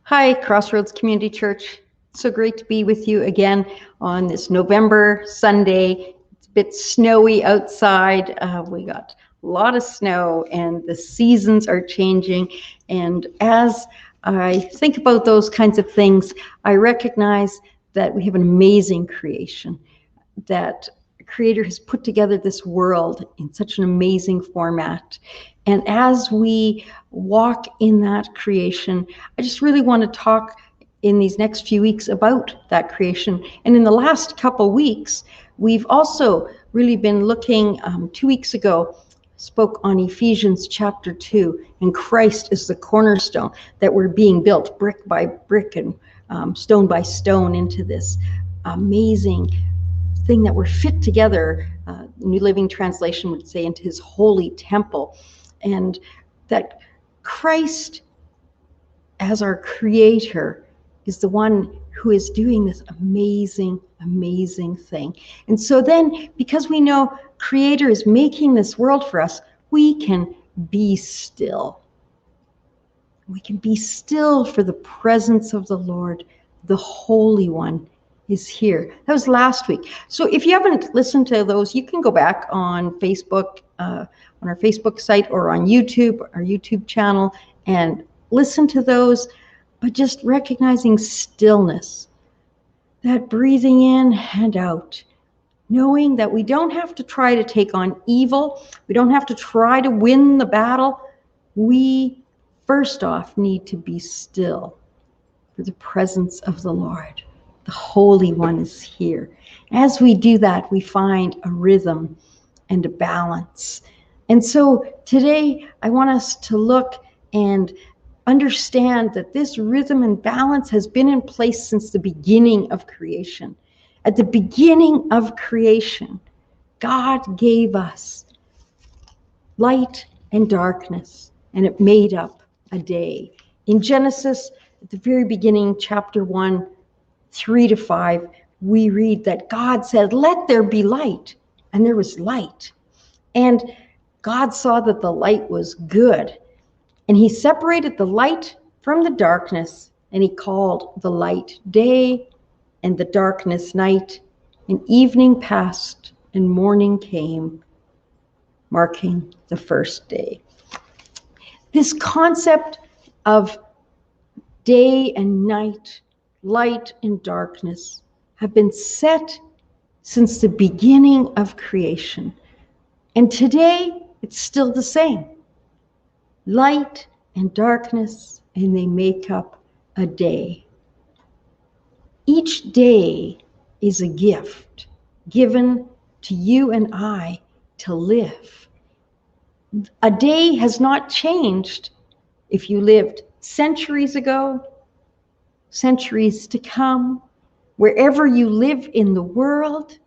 Hi, Crossroads Community Church. So great to be with you again on this November Sunday. It's a bit snowy outside. We got a lot of snow and the seasons are changing. And as I think about those kinds of things, I recognize that we have an amazing creation, that Creator has put together this world in such an amazing format. And as we walk in that creation, I just really want to talk in these next few weeks about that creation. And in the last couple weeks, we've also really been looking, 2 weeks ago, spoke on Ephesians chapter 2, and Christ is the cornerstone, that we're being built brick by brick and stone by stone into this amazing thing that we're fit together, New Living Translation would say, into his holy temple. And that Christ, as our creator, is the one who is doing this amazing, amazing thing. And so then, because we know Creator is making this world for us, we can be still. We can be still for the presence of the Lord, the Holy One is here. That was last week. So if you haven't listened to those, you can go back on Facebook, on our Facebook site, or on YouTube, our YouTube channel, and listen to those, but just recognizing stillness, that breathing in and out, knowing that we don't have to try to take on evil. We don't have to try to win the battle. We first off need to be still for the presence of the Lord. The Holy One is here. As we do that, we find a rhythm and a balance. And so today, I want us to look and understand that this rhythm and balance has been in place since the beginning of creation. At the beginning of creation, God gave us light and darkness, and it made up a day. In Genesis, at the very beginning, chapter 1, 3-5, we read that God said, "Let there be light," and there was light. And God saw that the light was good, and he separated the light from the darkness, and he called the light day and the darkness night. And evening passed and morning came, marking the first day. This concept of day and night, light and darkness, have been set since the beginning of creation. And today, it's still the same. Light and darkness, and they make up a day. Each day is a gift given to you and I to live. A day has not changed if you lived centuries ago, centuries to come, wherever you live in the world,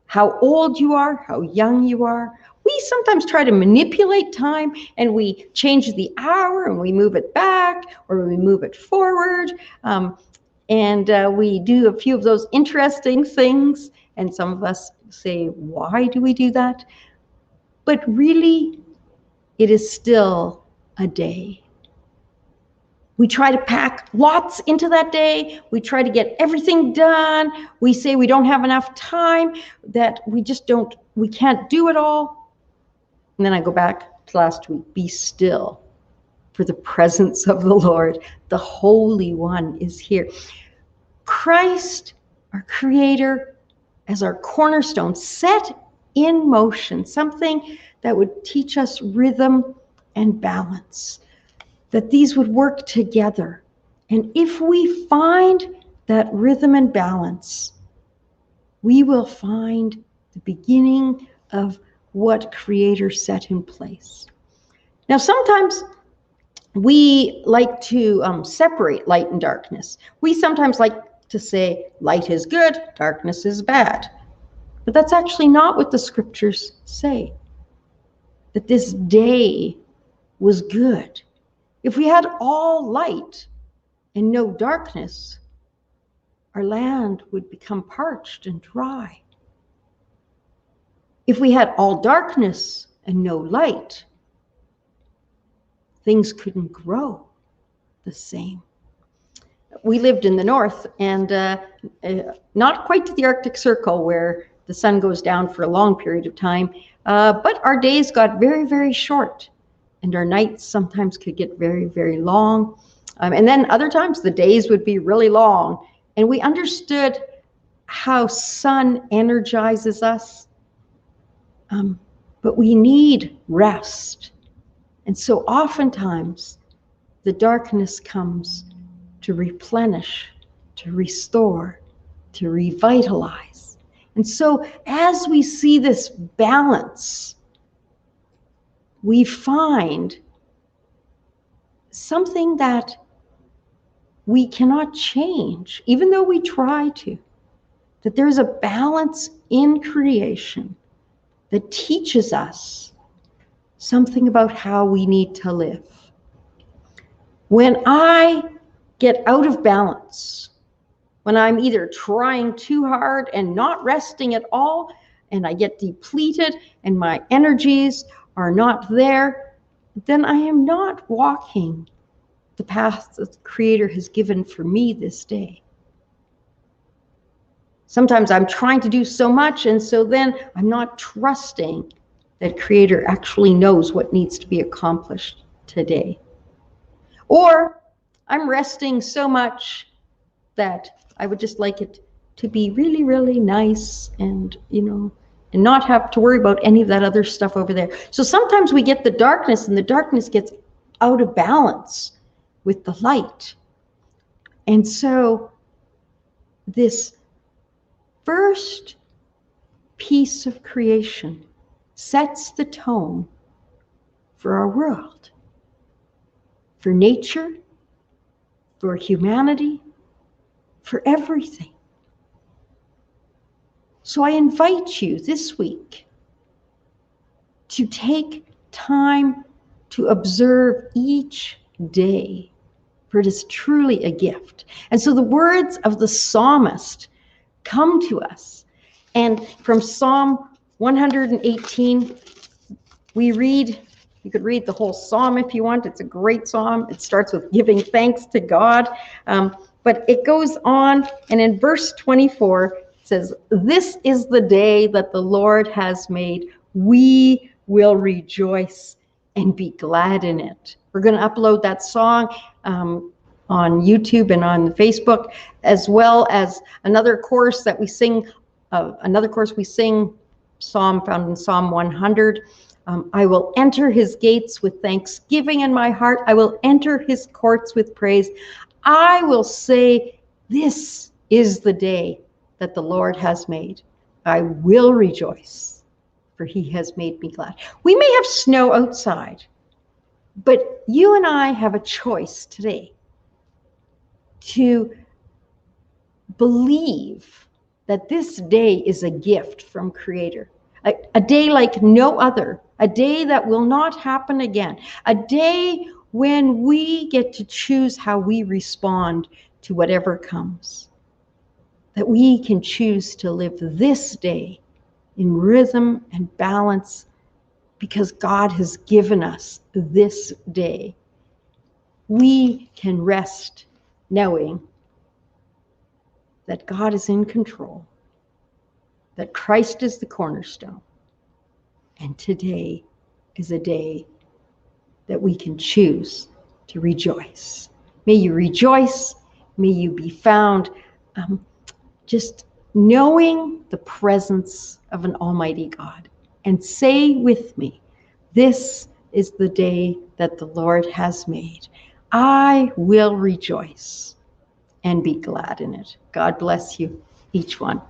how old you are, how young you are. We sometimes try to manipulate time, and we change the hour and we move it back or we move it forward. And we do a few of those interesting things. And some of us say, why do we do that? But really, it is still a day. We try to pack lots into that day. We try to get everything done. We say we don't have enough time, that we can't do it all. And then I go back to last week, be still for the presence of the Lord. The Holy One is here. Christ, our Creator, as our cornerstone, set in motion something that would teach us rhythm and balance, that these would work together. And if we find that rhythm and balance, we will find the beginning of what Creator set in place. Now, sometimes we like to separate light and darkness. We sometimes like to say light is good, darkness is bad. But that's actually not what the scriptures say. That this day was good. If we had all light and no darkness, our land would become parched and dry. If we had all darkness and no light, things couldn't grow the same. we lived in the north, and not quite to the Arctic Circle where the sun goes down for a long period of time, but our days got very, very short, and our nights sometimes could get very, very long. And then other times the days would be really long, and we understood how sun energizes us, but we need rest. And so oftentimes the darkness comes to replenish, to restore, to revitalize. And so as we see this balance, we find something that we cannot change, even though we try to, that there's a balance in creation that teaches us something about how we need to live. When I get out of balance, when I'm either trying too hard and not resting at all, and I get depleted and my energies are not there, then I am not walking the path that the Creator has given for me this day. Sometimes I'm trying to do so much, and so then I'm not trusting that Creator actually knows what needs to be accomplished today. Or I'm resting so much that I would just like it to be really, really nice and, and not have to worry about any of that other stuff over there. So sometimes we get the darkness, and the darkness gets out of balance with the light. And so this first piece of creation sets the tone for our world, for nature, for humanity, for everything. So I invite you this week to take time to observe each day, for it is truly a gift. And so the words of the psalmist come to us. And from Psalm 118, we read, you could read the whole psalm if you want. It's a great psalm. It starts with giving thanks to God. But it goes on, and in verse 24, it says, "This is the day that the Lord has made. We will rejoice and be glad in it." We're going to upload that song on YouTube and on Facebook, as well as another chorus that we sing, psalm found in Psalm 100. I will enter his gates with thanksgiving in my heart. I will enter his courts with praise. I will say, this is the day that the Lord has made. I will rejoice, for he has made me glad. We may have snow outside, but you and I have a choice today to believe that this day is a gift from Creator, a day like no other, a day that will not happen again, a day when we get to choose how we respond to whatever comes, that we can choose to live this day in rhythm and balance because God has given us this day. We can rest knowing that God is in control, that Christ is the cornerstone, and today is a day that we can choose to rejoice. May you rejoice. May you be found just knowing the presence of an almighty God. And say with me, this is the day that the Lord has made. I will rejoice and be glad in it. God bless you, each one.